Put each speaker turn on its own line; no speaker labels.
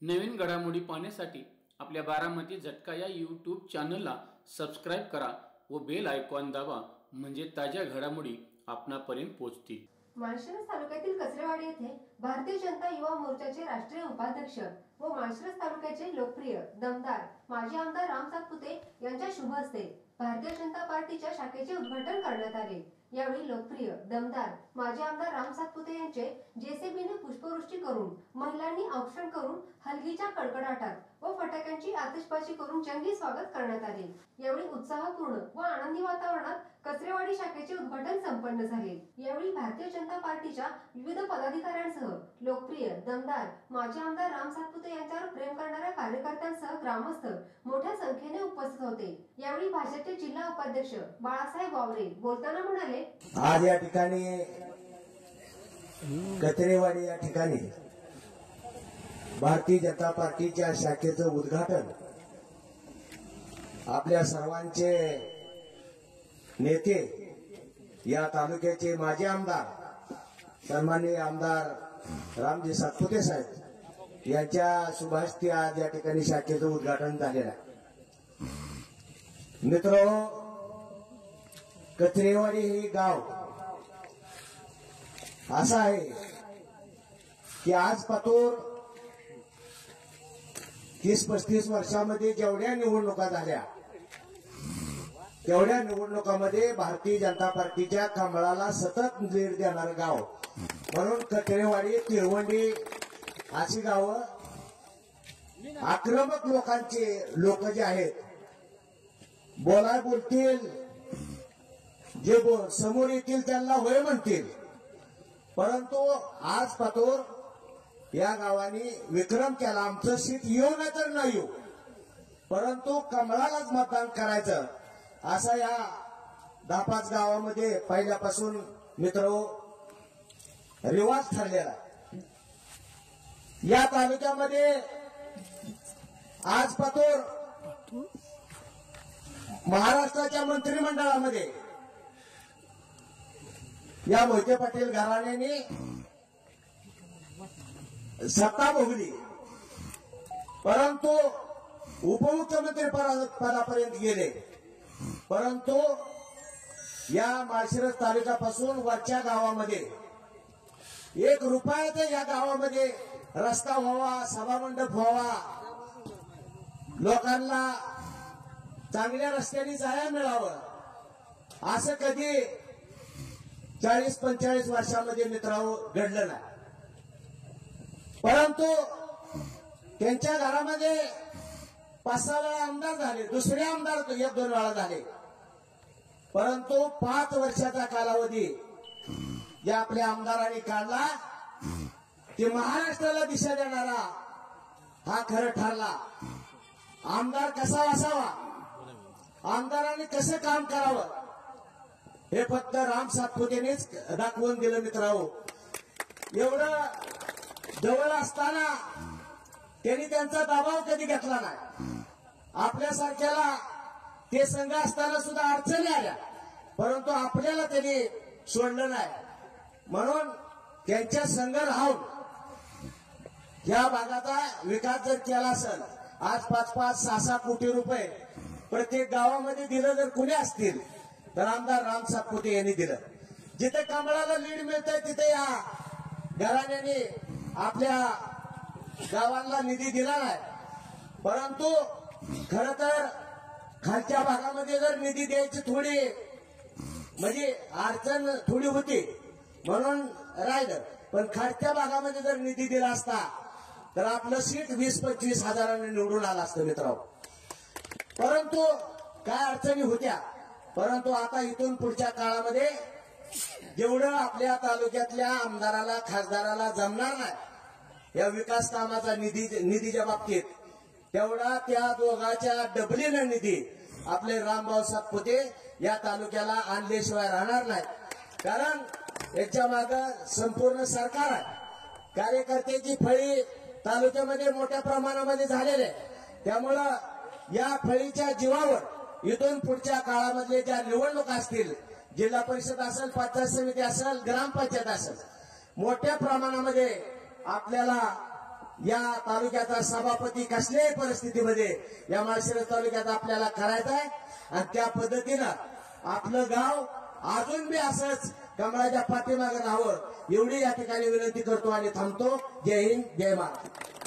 नवीन घडामोडी पाहण्यासाठी आपल्या बारामती झटका या यूट्यूब चॅनलला सबस्क्राईब करा व बेल आयकॉन दाबा, म्हणजे ताज्या घडामोडी आपणापर्यंत पोहोचतील।
माळशिरस तालुक्यातील कचरेवाडी येथे भारतीय जनता युवा मोर्चाचे राष्ट्रीय उपाध्यक्ष व माळशिरस तालुक्याचे लोकप्रिय दमदार माजी आमदार राम सातपुते यांच्या शुभ हस्ते भारतीय जनता पार्टीच्या शाखेचे उद्घाटन करण्यात आले। यावेळी लोकप्रिय दमदार माजी आमदार राम सातपुते यांचे जेसीबीने पुष्पवृष्टी करून, महिलांनी औक्षण करून हलगीच्या कडकडाटात व फटाक्यांची आतिषबाजी करून जंगी स्वागत करण्यात आले। यावेळी उत्साहपूर्ण व आनंदी वातावरणात कचरेवाडी शाखेचे उद्घाटन संपन्न झाले। यावेळी भारतीय जनता पार्टीच्या विविध पदाधिकाऱ्यांसह लोकप्रिय दमदार माजी आमदार राम सातपुते यांच्यावर प्रेम करणाऱ्या कार्यकर्त्यांसह ग्रामस्थ मोठ्या संख्येने उपस्थित होते। यावेळी भाजपचे जिल्हा उपाध्यक्ष बाळासाहेब वावरे बोलताना म्हणाले,
आज या ठिकाणी कचरेवाडी या ठिकाणी भारतीय जनता पार्टीच्या शाखेचं उद्घाटन आपल्या सर्वांचे नेते, या तालुक्याचे माजी आमदार सन्माननीय आमदार रामजी सातपुते साहेब यांच्या शुभहस्ते आज या ठिकाणी शाखेचं उद्घाटन झालेलं आहे। मित्रांनो, कचरेवाडी हे गाव असं आहे की आज पातूर 30-35 वर्षामध्ये जेवढ्या निवडणुका झाल्या तेवढ्या निवडणुकांमध्ये भारतीय जनता पार्टीच्या कमळाला सतत लीड देणारं गाव म्हणून कचरेवाडी, तिळवंडी अशी गावं आक्रमक लोक जे आहेत, बोलतील, जे समोर येतील त्यांना होय म्हणतील, परंतु आज पातूर या गावाने विक्रम केला। आमचं सीट येऊ नाही तर नाही येऊ, परंतु कमळालाच मतदान करायचं असा या 10-5 गावामध्ये पहिल्यापासून मित्रो रिवाज ठरलेला। या तालुक्यामध्ये आज पातूर महाराष्ट्राच्या मंत्रिमंडळामध्ये या मोहिते पाटील घराण्याने सत्ता भोगली, परंतु उपमुख्यमंत्री पदापर्यंत गेले, परंतु या माळशिरस तालुक्यापासून वरच्या गावामध्ये 1 रुपयाचा या गावामध्ये रस्ता व्हावा, सभामंडप व्हावा, लोकांना चांगल्या रस्त्याने जायला मिळावं, असं कधी 40-45 वर्षामध्ये मित्रांनो घडलं नाही। परंतु त्यांच्या घरामध्ये 5-6 वेळा आमदार झाले, दुसरे आमदार 1-2 वेळा झाले, परंतु 5 वर्षाचा कालावधी या आपल्या आमदारांनी काढला ते महाराष्ट्राला दिशा देणारा हा खरं ठरला। आमदार कसा असावा, आमदारांनी कसं काम करावं हे फक्त राम सातपुतेनेच दाखवून दिलं। मित्रांनो, एवढं जवळ असताना त्यांनी त्यांचा दबाव कधी घेतला नाही। आपल्यासारख्याला ते संघ असताना सुद्धा अडचणी आल्या, परंतु आपल्याला त्यांनी सोडलं नाही, म्हणून त्यांच्या संघ राहून या भागाचा विकास जर केला असेल, आज 5-5, 6-6 कोटी रुपये प्रत्येक गावामध्ये दिलं जर कुणी असतील तर आमदार राम सातपुते यांनी दिलं। जिथे कमळाला लीड मिळतंय तिथे या घराण्याने आपल्या गावांना निधी दिला नाही, परंतु खर तर खालच्या भागामध्ये जर निधी द्यायची थोडी म्हणजे अडचण थोडी होती म्हणून राहिलं, पण खालच्या भागामध्ये जर निधी दिला असता तर आपलं सीट 20-25 हजारांनी निवडून आलं असतं मित्रांनो। परंतु काय अडचणी होत्या, परंतु आता इथून पुढच्या काळामध्ये जेवढं आपल्या तालुक्यातल्या आमदाराला, खासदाराला जमणार नाही या विकास कामाचा निधीच्या बाबतीत, तेवढा त्या दोघांच्या डबलीनं निधी आपले रामभाऊ सातपुते या तालुक्याला आणल्याशिवाय राहणार नाही। कारण याच्या मागे संपूर्ण सरकार आहे, कार्यकर्त्याची फळी तालुक्यामध्ये मोठ्या प्रमाणामध्ये झालेली आहे, त्यामुळं या फळीच्या जीवावर इथून पुढच्या काळामधले ज्या निवडणुका असतील, जिल्हा परिषद असेल, पंचायत समिती असेल, ग्रामपंचायत असेल, मोठ्या प्रमाणामध्ये आपल्याला या तालुक्याचा सभापती कसल्याही परिस्थितीमध्ये या माळशिरस तालुक्यात आपल्याला करायचा आहे आणि त्या पद्धतीनं आपलं गाव अजून बी असंच कमळाच्या पाठीमागे राहावं एवढी या ठिकाणी विनंती करतो आणि थांबतो. जय हिंद, जय महाराष्ट्र.